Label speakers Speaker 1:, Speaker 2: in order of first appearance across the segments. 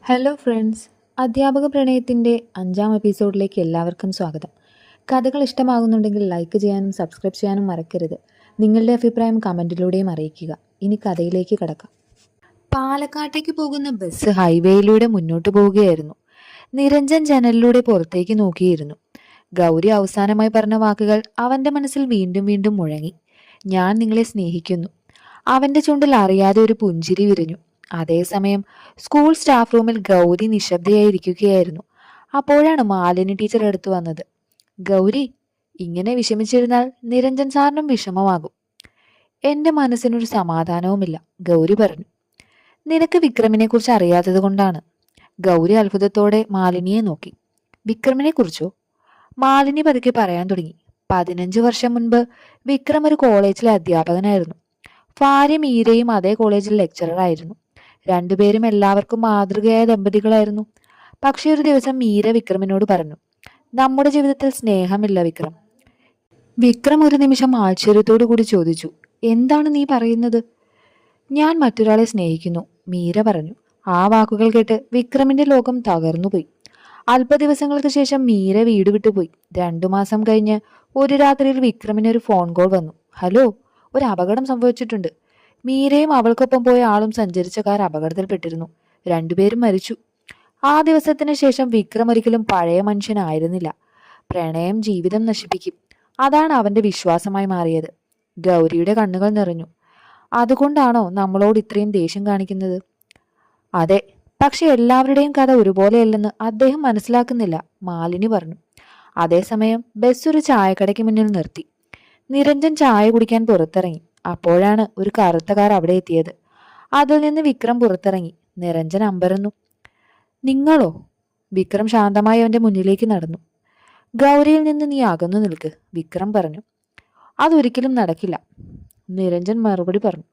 Speaker 1: Hello friends, അധ്യാപക പ്രണയത്തിൻ്റെ 5ാം എപ്പിസോഡിലേക്ക് എല്ലാവർക്കും സ്വാഗതം. കഥകൾ ഇഷ്ടമാകുന്നുണ്ടെങ്കിൽ ലൈക്ക് ചെയ്യാനും സബ്സ്ക്രൈബ് ചെയ്യാനും മറക്കരുത്. നിങ്ങളുടെ അഭിപ്രായം കമൻറ്റിലൂടെയും അറിയിക്കുക. ഇനി കഥയിലേക്ക് കടക്കാം. പാലക്കാട്ടേക്ക് പോകുന്ന ബസ് ഹൈവേയിലൂടെ മുന്നോട്ട് പോവുകയായിരുന്നു. നിരഞ്ജൻ ജനലിലൂടെ പുറത്തേക്ക് നോക്കിയിരുന്നു. ഗൗരി അവസാനമായി പറഞ്ഞ വാക്കുകൾ അവൻ്റെ മനസ്സിൽ വീണ്ടും വീണ്ടും മുഴങ്ങി. ഞാൻ നിങ്ങളെ സ്നേഹിക്കുന്നു. അവൻ്റെ ചുണ്ടിൽ അറിയാതെ ഒരു പുഞ്ചിരി വിരിഞ്ഞു. അതേസമയം സ്കൂൾ സ്റ്റാഫ് റൂമിൽ ഗൗരി നിശബ്ദയായിരിക്കുകയായിരുന്നു. അപ്പോഴാണ് മാലിനി ടീച്ചർ അടുത്തു വന്നത്. ഗൗരി, ഇങ്ങനെ വിഷമിച്ചിരുന്നാൽ നിരഞ്ജൻ സാറിനും വിഷമമാകും. എൻ്റെ മനസ്സിനൊരു സമാധാനവുമില്ല, ഗൗരി പറഞ്ഞു. നിനക്ക് വിക്രമിനെ കുറിച്ച് അറിയാത്തത് കൊണ്ടാണ്. ഗൗരി അത്ഭുതത്തോടെ മാലിനിയെ നോക്കി. വിക്രമിനെ കുറിച്ചോ? മാലിനി പതുക്കെ പറയാൻ തുടങ്ങി. 15 വർഷം മുൻപ് വിക്രം ഒരു കോളേജിലെ അധ്യാപകനായിരുന്നു. ഭാര്യ മീരയും അതേ കോളേജിൽ ലെക്ചററായിരുന്നു. രണ്ടുപേരും എല്ലാവർക്കും മാതൃകയായ ദമ്പതികളായിരുന്നു. പക്ഷെ ഒരു ദിവസം മീര വിക്രമിനോട് പറഞ്ഞു, നമ്മുടെ ജീവിതത്തിൽ സ്നേഹമില്ല വിക്രം. വിക്രം ഒരു നിമിഷം ആശ്ചര്യത്തോടു കൂടി ചോദിച്ചു, എന്താണ് നീ പറയുന്നത്? ഞാൻ മറ്റൊരാളെ സ്നേഹിക്കുന്നു, മീര പറഞ്ഞു. ആ വാക്കുകൾ കേട്ട് വിക്രമിന്റെ ലോകം തകർന്നുപോയി. അല്പ ദിവസങ്ങൾക്ക് ശേഷം മീര വീട് വിട്ടുപോയി. 2 മാസം കഴിഞ്ഞ് ഒരു രാത്രിയിൽ വിക്രമിന് ഒരു ഫോൺ കോൾ വന്നു. ഹലോ, ഒരു അപകടം സംഭവിച്ചിട്ടുണ്ട്. മീരയും അവൾക്കൊപ്പം പോയ ആളും സഞ്ചരിച്ച കാർ അപകടത്തിൽപ്പെട്ടിരുന്നു. രണ്ടുപേരും മരിച്ചു. ആ ദിവസത്തിന് ശേഷം വിക്രം ഒരിക്കലും പഴയ മനുഷ്യനായിരുന്നില്ല. പ്രണയം ജീവിതം നശിപ്പിക്കും. അതാണ് അവന്റെ വിശ്വാസമായി മാറിയത്. ഗൗരിയുടെ കണ്ണുകൾ നിറഞ്ഞു. അതുകൊണ്ടാണോ നമ്മളോട് ഇത്രയും ദേഷ്യം കാണിക്കുന്നത്? അതെ, പക്ഷെ എല്ലാവരുടെയും കഥ ഒരുപോലെയല്ലെന്ന് അദ്ദേഹം മനസ്സിലാക്കുന്നില്ല, മാലിനി പറഞ്ഞു. അതേസമയം ബസ് ഒരു ചായക്കടയ്ക്ക് മുന്നിൽ നിർത്തി. നിരഞ്ജൻ ചായ കുടിക്കാൻ പുറത്തിറങ്ങി. അപ്പോഴാണ് ഒരു കറുത്ത കാർ അവിടെ എത്തിയത്. അതിൽ നിന്ന് വിക്രം പുറത്തിറങ്ങി. നിരഞ്ജൻ അമ്പരന്നു. നിങ്ങളോ? വിക്രം ശാന്തമായി അവന്റെ മുന്നിലേക്ക് നടന്നു. ഗൗരിയിൽ നിന്ന് നീ അകന്നു നിൽക്ക്, വിക്രം പറഞ്ഞു. അതൊരിക്കലും നടക്കില്ല, നിരഞ്ജൻ മറുപടി പറഞ്ഞു.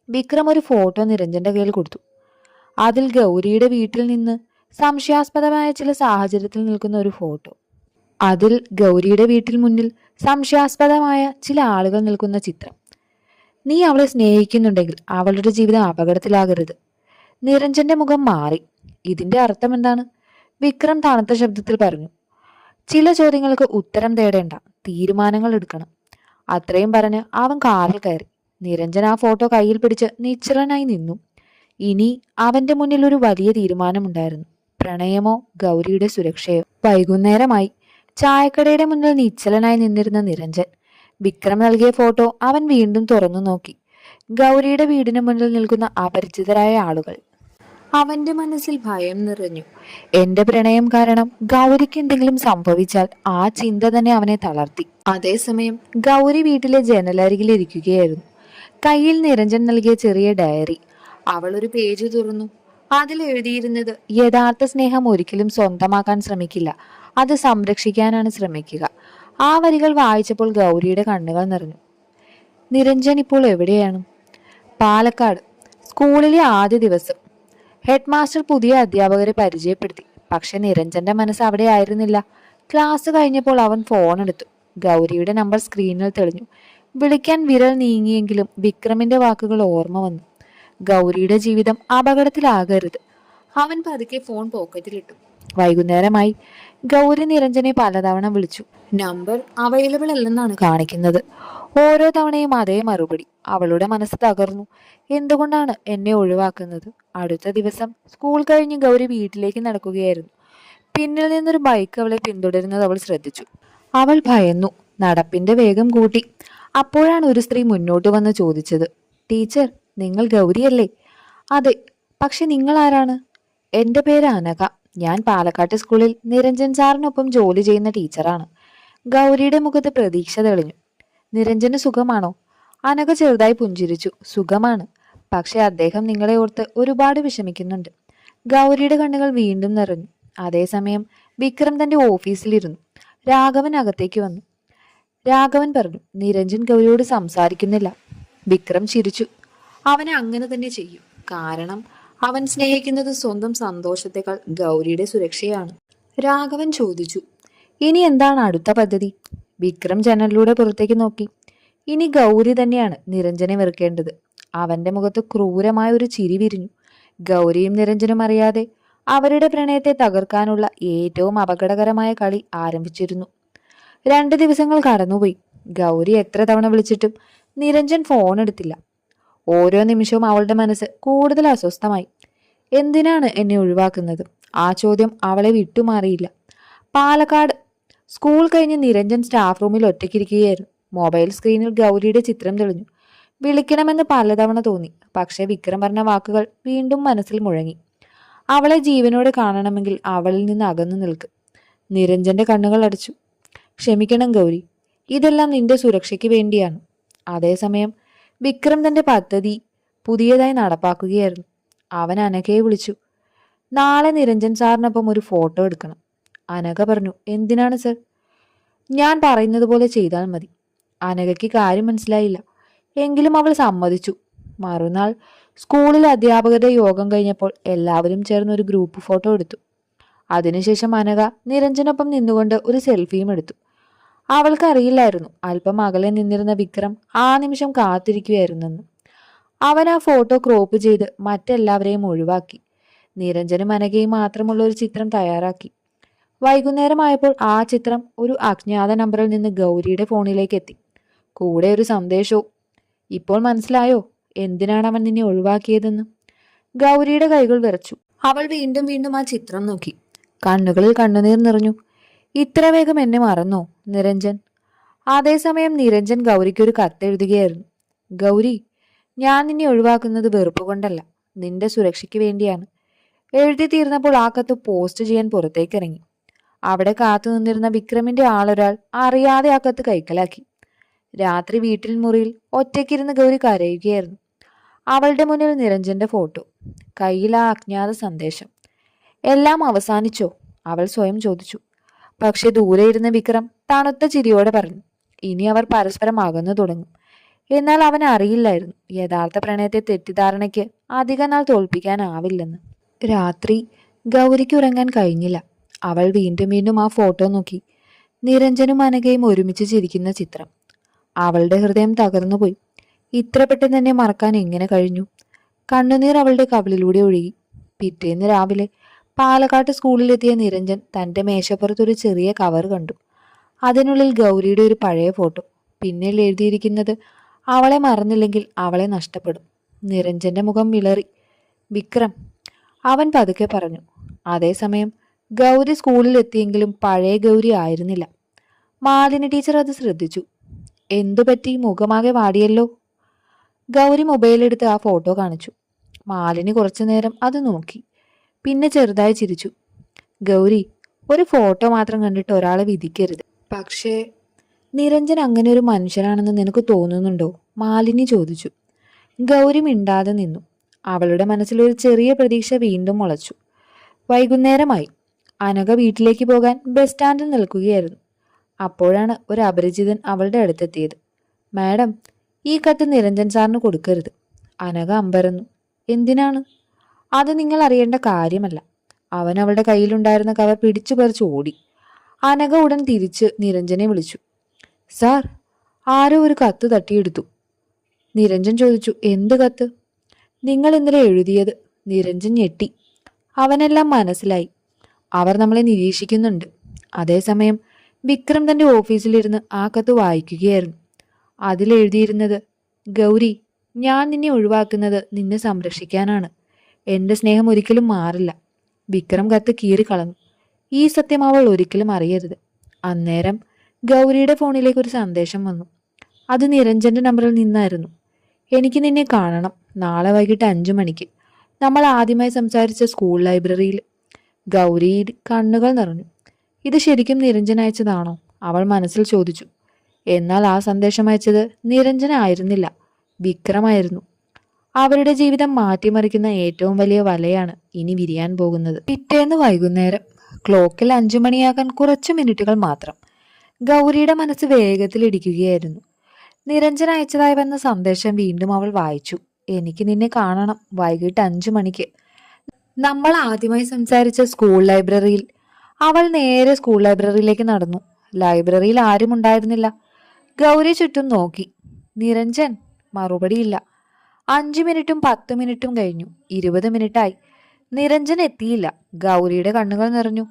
Speaker 1: വിക്രം ഒരു ഫോട്ടോ നിരഞ്ജന്റെ കയ്യിൽ കൊടുത്തു. അതിൽ ഗൗരിയുടെ വീട്ടിൽ നിന്ന് സംശയാസ്പദമായ ചില സാഹചര്യത്തിൽ നിൽക്കുന്ന ഒരു ഫോട്ടോ. അതിൽ ഗൗരിയുടെ വീട്ടിൽ മുന്നിൽ സംശയാസ്പദമായ ചില ആളുകൾ നിൽക്കുന്ന ചിത്രം. നീ അവളെ സ്നേഹിക്കുന്നുണ്ടെങ്കിൽ അവളുടെ ജീവിതം അപകടത്തിലാകരുത്. നിരഞ്ജന്റെ മുഖം മാറി. ഇതിന്റെ അർത്ഥം എന്താണ്? വിക്രം തണുത്ത ശബ്ദത്തിൽ പറഞ്ഞു. ചില ചോദ്യങ്ങൾക്ക് ഉത്തരം തേടേണ്ട, തീരുമാനങ്ങൾ എടുക്കണം. അത്രയും പറഞ്ഞ് അവൻ കാറിൽ കയറി. നിരഞ്ജൻ ആ ഫോട്ടോ കയ്യിൽ പിടിച്ച് നിശ്ചലനായി നിന്നു. ഇനി അവന്റെ മുന്നിൽ ഒരു വലിയ തീരുമാനമുണ്ടായിരുന്നു. പ്രണയമോ ഗൗരിയുടെ സുരക്ഷയോ? വൈകുന്നേരമായി. ചായക്കടയുടെ മുന്നിൽ നിശ്ചലനായി നിന്നിരുന്ന നിരഞ്ജൻ വിക്രം നൽകിയ ഫോട്ടോ അവൻ വീണ്ടും തുറന്നു നോക്കി. ഗൗരിയുടെ വീടിന് മുന്നിൽ നിൽക്കുന്ന അപരിചിതരായ ആളുകൾ. അവന്റെ മനസ്സിൽ ഭയം നിറഞ്ഞു. എന്റെ പ്രണയം കാരണം ഗൗരിക്ക് എന്തെങ്കിലും സംഭവിച്ചാൽ ആ ചിന്ത തന്നെ അവനെ തളർത്തി. അതേസമയം ഗൗരി വീട്ടിലെ ജനലരികിൽ ഇരിക്കുകയായിരുന്നു. കയ്യിൽ നിരഞ്ജൻ നൽകിയ ചെറിയ ഡയറി. അവൾ ഒരു പേജ് തുറന്നു. അതിൽ എഴുതിയിരുന്നത്, യഥാർത്ഥ സ്നേഹം ഒരിക്കലും സ്വന്തമാക്കാൻ ശ്രമിക്കില്ല, അത് സംരക്ഷിക്കാനാണ് ശ്രമിക്കുക. ആ വരികൾ വായിച്ചപ്പോൾ ഗൗരിയുടെ കണ്ണുകൾ നിറഞ്ഞു. നിരഞ്ജൻ ഇപ്പോൾ എവിടെയാണ്? പാലക്കാട്. സ്കൂളിലെ ആദ്യ ദിവസം. ഹെഡ് മാസ്റ്റർ പുതിയ അധ്യാപകരെ പരിചയപ്പെടുത്തി. പക്ഷെ നിരഞ്ജന്റെ മനസ്സ് അവിടെ ആയിരുന്നില്ല. ക്ലാസ് കഴിഞ്ഞപ്പോൾ അവൻ ഫോൺ എടുത്തു. ഗൗരിയുടെ നമ്പർ സ്ക്രീനിൽ തെളിഞ്ഞു. വിളിക്കാൻ വിരൽ നീങ്ങിയെങ്കിലും വിക്രമിന്റെ വാക്കുകൾ ഓർമ്മ വന്നു. ഗൗരിയുടെ ജീവിതം അപകടത്തിലാകരുത്. അവൻ പതുക്കെ ഫോൺ പോക്കറ്റിലിട്ടു. വൈകുന്നേരമായി. ഗൗരി നിരഞ്ജനെ പലതവണ വിളിച്ചു. നമ്പർ അവൈലബിൾ അല്ലെന്നാണ് കാണിക്കുന്നത്. ഓരോ തവണയും അതേ മറുപടി. അവളുടെ മനസ്സ് തകർന്നു. എന്തുകൊണ്ടാണ് എന്നെ ഒഴിവാക്കുന്നത്? അടുത്ത ദിവസം സ്കൂൾ കഴിഞ്ഞ് ഗൗരി വീട്ടിലേക്ക് നടക്കുകയായിരുന്നു. പിന്നിൽ നിന്നൊരു ബൈക്ക് അവളെ പിന്തുടരുന്നത് അവൾ ശ്രദ്ധിച്ചു. അവൾ ഭയന്നു. നടപ്പിന്റെ വേഗം കൂട്ടി. അപ്പോഴാണ് ഒരു സ്ത്രീ മുന്നോട്ട് വന്ന് ചോദിച്ചത്, ടീച്ചർ, നിങ്ങൾ ഗൗരിയല്ലേ? അതെ, പക്ഷെ നിങ്ങൾ ആരാണ്? എന്റെ പേര് അനഘ. ഞാൻ പാലക്കാട്ട് സ്കൂളിൽ നിരഞ്ജൻ സാറിനൊപ്പം ജോലി ചെയ്യുന്ന ടീച്ചറാണ്. ഗൗരിയുടെ മുഖത്ത് പ്രതീക്ഷ തെളിഞ്ഞു. നിരഞ്ജന് സുഖമാണോ? അനഘ ചെറുതായി പുഞ്ചിരിച്ചു. സുഖമാണ്, പക്ഷെ അദ്ദേഹം നിങ്ങളെ ഓർത്ത് ഒരുപാട് വിഷമിക്കുന്നുണ്ട്. ഗൗരിയുടെ കണ്ണുകൾ വീണ്ടും നിറഞ്ഞു. അതേസമയം വിക്രം തന്റെ ഓഫീസിലിരുന്നു. രാഘവൻ അകത്തേക്ക് വന്നു. രാഘവൻ പറഞ്ഞു, നിരഞ്ജൻ ഗൗരിയോട് സംസാരിക്കുന്നില്ല. വിക്രം ചിരിച്ചു. അവനെ അങ്ങനെ തന്നെ ചെയ്യും. കാരണം അവൻ സ്നേഹിക്കുന്നത് സ്വന്തം സന്തോഷത്തെക്കാൾ ഗൗരിയുടെ സുരക്ഷയാണ്. രാഘവൻ ചോദിച്ചു, ഇനി എന്താണ് അടുത്ത പദ്ധതി? വിക്രം ജനലിലൂടെ പുറത്തേക്ക് നോക്കി. ഇനി ഗൗരി തന്നെയാണ് നിരഞ്ജനെ വെറുക്കേണ്ടത്. അവന്റെ മുഖത്ത് ക്രൂരമായ ഒരു ചിരി വിരിഞ്ഞു. ഗൗരിയും നിരഞ്ജനും അറിയാതെ അവരുടെ പ്രണയത്തെ തകർക്കാനുള്ള ഏറ്റവും അപകടകരമായ കളി ആരംഭിച്ചിരുന്നു. 2 ദിവസങ്ങൾ കടന്നുപോയി. ഗൗരി എത്ര തവണ വിളിച്ചിട്ടും നിരഞ്ജൻ ഫോൺ എടുത്തില്ല. ഓരോ നിമിഷവും അവളുടെ മനസ്സ് കൂടുതൽ അസ്വസ്ഥമായി. എന്തിനാണ് എന്നെ ഒഴിവാക്കുന്നത്? ആ ചോദ്യം അവളെ വിട്ടുമാറിയില്ല. പാലക്കാട് സ്കൂൾ കഴിഞ്ഞ് നിരഞ്ജൻ സ്റ്റാഫ് റൂമിൽ ഒറ്റയ്ക്കിരിക്കുകയായിരുന്നു. മൊബൈൽ സ്ക്രീനിൽ ഗൗരിയുടെ ചിത്രം തെളിഞ്ഞു. വിളിക്കണമെന്ന് പലതവണ തോന്നി. പക്ഷെ വിക്രം പറഞ്ഞ വാക്കുകൾ വീണ്ടും മനസ്സിൽ മുഴങ്ങി. അവളെ ജീവനോടെ കാണണമെങ്കിൽ അവളിൽ നിന്ന് അകന്നു നിൽക്ക്. നിരഞ്ജന്റെ കണ്ണുകൾ അടച്ചു. ക്ഷമിക്കണം ഗൗരി, ഇതെല്ലാം നിന്റെ സുരക്ഷയ്ക്ക് വേണ്ടിയാണ്. അതേസമയം വിക്രം തന്റെ പദ്ധതി പുതിയതായി നടപ്പാക്കുകയായിരുന്നു. അവൻ അനഘയെ വിളിച്ചു. നാളെ നിരഞ്ജൻ സാറിനൊപ്പം ഒരു ഫോട്ടോ എടുക്കണം. അനഘ പറഞ്ഞു. എന്തിനാണ് സർ? ഞാൻ പറയുന്നത് പോലെ ചെയ്താൽ മതി. അനഘയ്ക്ക് കാര്യം മനസ്സിലായില്ല. എങ്കിലും അവൾ സമ്മതിച്ചു. മറുനാൾ സ്കൂളിൽ അധ്യാപകരുടെ യോഗം കഴിഞ്ഞപ്പോൾ എല്ലാവരും ചേർന്ന് ഒരു ഗ്രൂപ്പ് ഫോട്ടോ എടുത്തു. അതിനുശേഷം അനഘ നിരഞ്ജനൊപ്പം നിന്നുകൊണ്ട് ഒരു സെൽഫിയും എടുത്തു. അവൾക്കറിയില്ലായിരുന്നു അല്പം അകലെ നിന്നിരുന്ന വിക്രം ആ നിമിഷം കാത്തിരിക്കുകയായിരുന്നെന്ന്. അവൻ ആ ഫോട്ടോ ക്രോപ്പ് ചെയ്ത് മറ്റെല്ലാവരെയും ഒഴിവാക്കി. നിരഞ്ജനും അനഘയും മാത്രമുള്ള ഒരു ചിത്രം തയ്യാറാക്കി. വൈകുന്നേരമായപ്പോൾ ആ ചിത്രം ഒരു അജ്ഞാത നമ്പറിൽ നിന്ന് ഗൗരിയുടെ ഫോണിലേക്ക് എത്തി. കൂടെ ഒരു സന്ദേശവും. ഇപ്പോൾ മനസ്സിലായോ എന്തിനാണ് അവൻ നിന്നെ ഒഴിവാക്കിയതെന്ന്? ഗൗരിയുടെ കൈകൾ വിറച്ചു. അവൾ വീണ്ടും വീണ്ടും ആ ചിത്രം നോക്കി. കണ്ണുകളിൽ കണ്ണുനീർ നിറഞ്ഞു. ഇത്ര വേഗം എന്നെ മറന്നോ നിരഞ്ജൻ? അതേസമയം നിരഞ്ജൻ ഗൗരിക്കൊരു കത്തെഴുതുകയായിരുന്നു. ഗൗരി, ഞാൻ നിന്നെ ഒഴിവാക്കുന്നത് വെറുപ്പ് കൊണ്ടല്ല, നിന്റെ സുരക്ഷയ്ക്ക് വേണ്ടിയാണ്. എഴുതി തീർന്നപ്പോൾ ആ കത്ത് പോസ്റ്റ് ചെയ്യാൻ പുറത്തേക്കിറങ്ങി. അവിടെ കാത്തു നിന്നിരുന്ന വിക്രമിന്റെ ആളൊരാൾ അറിയാതെ ആ കത്ത് കൈക്കലാക്കി. രാത്രി വീട്ടിൽ മുറിയിൽ ഒറ്റയ്ക്കിരുന്ന് ഗൗരി കരയുകയായിരുന്നു. അവളുടെ മുന്നിൽ നിരഞ്ജന്റെ ഫോട്ടോ, കയ്യിൽ ആ അജ്ഞാത സന്ദേശം. എല്ലാം അവസാനിച്ചോ? അവൾ സ്വയം ചോദിച്ചു. പക്ഷെ ദൂരെ ഇരുന്ന വിക്രം തണുത്ത ചിരിയോടെ പറഞ്ഞു. ഇനി അവർ പരസ്പരം അകന്നു തുടങ്ങും. എന്നാൽ അവൻ അറിയില്ലായിരുന്നു യഥാർത്ഥ പ്രണയത്തെ തെറ്റിദ്ധാരണയ്ക്ക് അധിക നാൾ തോൽപ്പിക്കാനാവില്ലെന്ന്. രാത്രി ഗൗരിക്ക് ഉറങ്ങാൻ കഴിഞ്ഞില്ല. അവൾ വീണ്ടും വീണ്ടും ആ ഫോട്ടോ നോക്കി. നിരഞ്ജനും അനഘയും ഒരുമിച്ച് ചിരിക്കുന്ന ചിത്രം. അവളുടെ ഹൃദയം തകർന്നുപോയി. ഇത്ര പെട്ടെന്ന് തന്നെ മറക്കാൻ എങ്ങനെ കഴിഞ്ഞു? കണ്ണുനീർ അവളുടെ കവിളിലൂടെ ഒഴുകി. പിറ്റേന്ന് രാവിലെ പാലക്കാട്ട് സ്കൂളിലെത്തിയ നിരഞ്ജൻ തന്റെ മേശപ്പുറത്തൊരു ചെറിയ കവർ കണ്ടു. അതിനുള്ളിൽ ഗൗരിയുടെ ഒരു പഴയ ഫോട്ടോ. പിന്നിൽ എഴുതിയിരിക്കുന്നത്, അവളെ മറന്നില്ലെങ്കിൽ അവളെ നഷ്ടപ്പെടും. നിരഞ്ജന്റെ മുഖം വിളറി. വിക്രം, അവൻ പതുക്കെ പറഞ്ഞു. അതേസമയം ഗൗരി സ്കൂളിൽ എത്തിയെങ്കിലും പഴയ ഗൗരി ആയിരുന്നില്ല. മാലിനി ടീച്ചർ അത് ശ്രദ്ധിച്ചു. എന്തുപറ്റി? മുഖമാകെ വാടിയല്ലോ. ഗൗരി മൊബൈലെടുത്ത് ആ ഫോട്ടോ കാണിച്ചു. മാലിനി കുറച്ചു നേരം അത് നോക്കി. പിന്നെ ചെറുതായി ചിരിച്ചു. ഗൗരി, ഒരു ഫോട്ടോ മാത്രം കണ്ടിട്ട് ഒരാളെ വിധിക്കരുത്. പക്ഷേ നിരഞ്ജൻ അങ്ങനെ ഒരു മനുഷ്യനാണെന്ന് നിനക്ക് തോന്നുന്നുണ്ടോ? മാലിനി ചോദിച്ചു. ഗൗരി മിണ്ടാതെ നിന്നു. അവളുടെ മനസ്സിൽ ഒരു ചെറിയ പ്രതീക്ഷ വീണ്ടും മുളച്ചു. വൈകുന്നേരമായി. അനഘ വീട്ടിലേക്ക് പോകാൻ ബസ് സ്റ്റാൻഡിൽ നിൽക്കുകയായിരുന്നു. അപ്പോഴാണ് ഒരു അപരിചിതൻ അവളുടെ അടുത്തെത്തിയത്. മാഡം, ഈ കത്ത് നിരഞ്ജൻ സാറിന് കൊടുക്കരുത്. അനഘ അമ്പരന്നു. എന്തിനാണ്? അത് നിങ്ങൾ അറിയേണ്ട കാര്യമല്ല. അവൻ അവളുടെ കയ്യിലുണ്ടായിരുന്ന കവർ പിടിച്ചു പറിച്ച് ഓടി. അനഘ ഉടൻ തിരിച്ച് നിരഞ്ജനെ വിളിച്ചു. സാർ, ആരോ ഒരു കത്ത് തട്ടിയെടുത്തു. നിരഞ്ജൻ ചോദിച്ചു. എന്ത് കത്ത്? നിങ്ങൾ ഇന്നലെ എഴുതിയത്. നിരഞ്ജൻ ഞെട്ടി. അവനെല്ലാം മനസ്സിലായി. അവർ നമ്മളെ നിരീക്ഷിക്കുന്നുണ്ട്. അതേസമയം വിക്രം തന്റെ ഓഫീസിലിരുന്ന് ആ കത്ത് വായിക്കുകയായിരുന്നു. അതിലെഴുതിയിരുന്നത്, ഗൗരി, ഞാൻ നിന്നെ ഒഴിവാക്കുന്നത് നിന്നെ സംരക്ഷിക്കാനാണ്. എന്റെ സ്നേഹം ഒരിക്കലും മാറില്ല. വിക്രം കത്ത് കീറിക്കളഞ്ഞു. ഈ സത്യം അവൾ ഒരിക്കലും അറിയരുത്. അന്നേരം ഗൗരിയുടെ ഫോണിലേക്ക് ഒരു സന്ദേശം വന്നു. അത് നിരഞ്ജന്റെ നമ്പറിൽ നിന്നായിരുന്നു. എനിക്ക് നിന്നെ കാണണം. നാളെ വൈകിട്ട് 5 മണിക്ക്. നമ്മൾ ആദ്യമായി സംസാരിച്ച സ്കൂൾ ലൈബ്രറിയിൽ. ഗൗരി കണ്ണുകൾ നിറഞ്ഞു. ഇത് ശരിക്കും നിരഞ്ജൻ അയച്ചതാണോ? അവൾ മനസ്സിൽ ചോദിച്ചു. എന്നാൽ ആ സന്ദേശം അയച്ചത് നിരഞ്ജനായിരുന്നില്ല, വിക്രമായിരുന്നു. അവരുടെ ജീവിതം മാറ്റിമറിക്കുന്ന ഏറ്റവും വലിയ വലയാണ് ഇനി വിരിയാൻ പോകുന്നത്. പിറ്റേന്ന് വൈകുന്നേരം. ക്ലോക്കിൽ 5 മണിയാകാൻ കുറച്ചു മിനിറ്റുകൾ മാത്രം. ഗൗരിയുടെ മനസ്സ് വേഗത്തിൽ ഇടിക്കുകയായിരുന്നു. നിരഞ്ജൻ അയച്ചതായി വന്ന സന്ദേശം വീണ്ടും അവൾ വായിച്ചു. എനിക്ക് നിന്നെ കാണണം, വൈകിട്ട് 5 മണിക്ക്. നമ്മൾ ആദ്യമായി സംസാരിച്ച സ്കൂൾ ലൈബ്രറിയിൽ. അവൾ നേരെ സ്കൂൾ ലൈബ്രറിയിലേക്ക് നടന്നു. ലൈബ്രറിയിൽ ആരും ഉണ്ടായിരുന്നില്ല. ഗൗരി ചുറ്റും നോക്കി. നിരഞ്ജൻ. മറുപടിയില്ല. 5 മിനിറ്റും 10 മിനിറ്റും കഴിഞ്ഞു. 20 മിനിറ്റായി. നിരഞ്ജൻ എത്തിയില്ല. ഗൗരിയുടെ കണ്ണുകൾ നിറഞ്ഞു.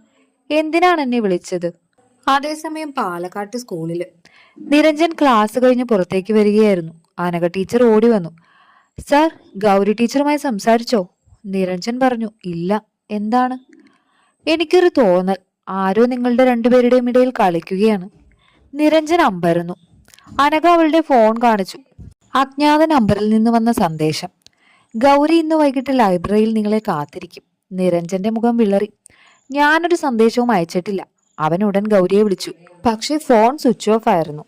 Speaker 1: എന്തിനാണ് എന്നെ വിളിച്ചത്? അതേസമയം പാലക്കാട്ട് സ്കൂളില് നിരഞ്ജൻ ക്ലാസ് കഴിഞ്ഞ് പുറത്തേക്ക് വരികയായിരുന്നു. അനഘ ടീച്ചർ ഓടി വന്നു. സർ, ഗൗരി ടീച്ചറുമായി സംസാരിച്ചോ? നിരഞ്ജൻ പറഞ്ഞു. ഇല്ല. എന്താണ്? എനിക്കൊരു തോന്നൽ, ആരോ നിങ്ങളുടെ രണ്ടുപേരുടെയും ഇടയിൽ കളിക്കുകയാണ്. നിരഞ്ജൻ അമ്പരന്നു. അനഘ അവളുടെ ഫോൺ കാണിച്ചു. അജ്ഞാത നമ്പറിൽ നിന്ന് വന്ന സന്ദേശം. ഗൗരി ഇന്ന് വൈകിട്ട് ലൈബ്രറിയിൽ നിങ്ങളെ കാത്തിരിക്കും. നിരഞ്ജന്റെ മുഖം വിളറി. ഞാനൊരു സന്ദേശവും അയച്ചിട്ടില്ല. അവൻ ഉടൻ ഗൗരിയെ വിളിച്ചു. പക്ഷെ ഫോൺ സ്വിച്ച് ഓഫ് ആയിരുന്നു.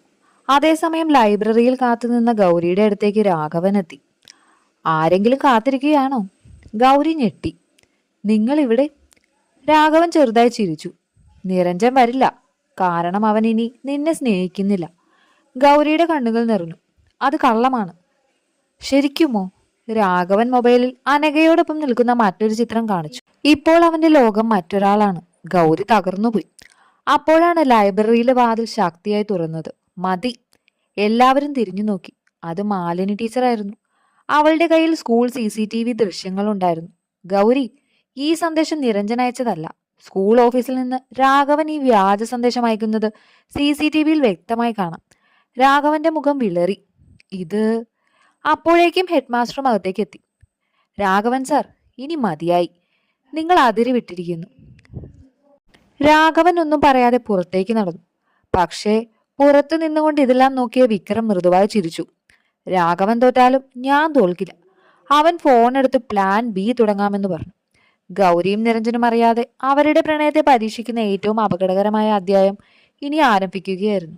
Speaker 1: അതേസമയം ലൈബ്രറിയിൽ കാത്തുനിന്ന ഗൗരിയുടെ അടുത്തേക്ക് രാഘവൻ എത്തി. ആരെങ്കിലും കാത്തിരിക്കുകയാണോ? ഗൗരി ഞെട്ടി. നിങ്ങൾ ഇവിടെ? രാഘവൻ ചെറുതായി ചിരിച്ചു. നിരഞ്ജൻ വരില്ല. കാരണം അവൻ ഇനി നിന്നെ സ്നേഹിക്കുന്നില്ല. ഗൗരിയുടെ കണ്ണുകൾ നിറഞ്ഞു. അത് കള്ളമാണ്. ശരിക്കുമോ? രാഘവൻ മൊബൈലിൽ അനഘയോടൊപ്പം നിൽക്കുന്ന മറ്റൊരു ചിത്രം കാണിച്ചു. ഇപ്പോൾ അവന്റെ ലോകം മറ്റൊരാളാണ്. ഗൗരി തകർന്നുപോയി. അപ്പോഴാണ് ലൈബ്രറിയിലെ വാതിൽ ശക്തിയായി തുറന്നത്. മതി. എല്ലാവരും തിരിഞ്ഞു നോക്കി. അത് മാലിനി ടീച്ചറായിരുന്നു. അവളുടെ കയ്യിൽ സ്കൂൾ CCTV ദൃശ്യങ്ങൾ ഉണ്ടായിരുന്നു. ഗൗരി, ഈ സന്ദേശം നിരഞ്ജൻ അയച്ചതല്ല. സ്കൂൾ ഓഫീസിൽ നിന്ന് രാഘവൻ ഈ വ്യാജ സന്ദേശം അയക്കുന്നത് CCTVയിൽ വ്യക്തമായി കാണാം. രാഘവന്റെ മുഖം വിളറി. ഇത് അപ്പോഴേക്കും ഹെഡ് മാസ്റ്ററും അകത്തേക്ക് എത്തി. രാഘവൻ സാർ, ഇനി മതിയായി. നിങ്ങൾ അതിരി വിട്ടിരിക്കുന്നു. രാഘവൻ ഒന്നും പറയാതെ പുറത്തേക്ക് നടന്നു. പക്ഷേ പുറത്തു നിന്നുകൊണ്ട് ഇതെല്ലാം നോക്കിയ വിക്രം മൃദുവായി ചിരിച്ചു. രാഘവൻ തോറ്റാലും ഞാൻ തോൽക്കില്ല. അവൻ ഫോൺ എടുത്ത് പ്ലാൻ B തുടങ്ങാമെന്ന് പറഞ്ഞു. ഗൗരിയും നിരഞ്ജനും അറിയാതെ അവരുടെ പ്രണയത്തെ പരീക്ഷിക്കുന്ന ഏറ്റവും അപകടകരമായ അധ്യായം ഇനി ആരംഭിക്കുകയായിരുന്നു.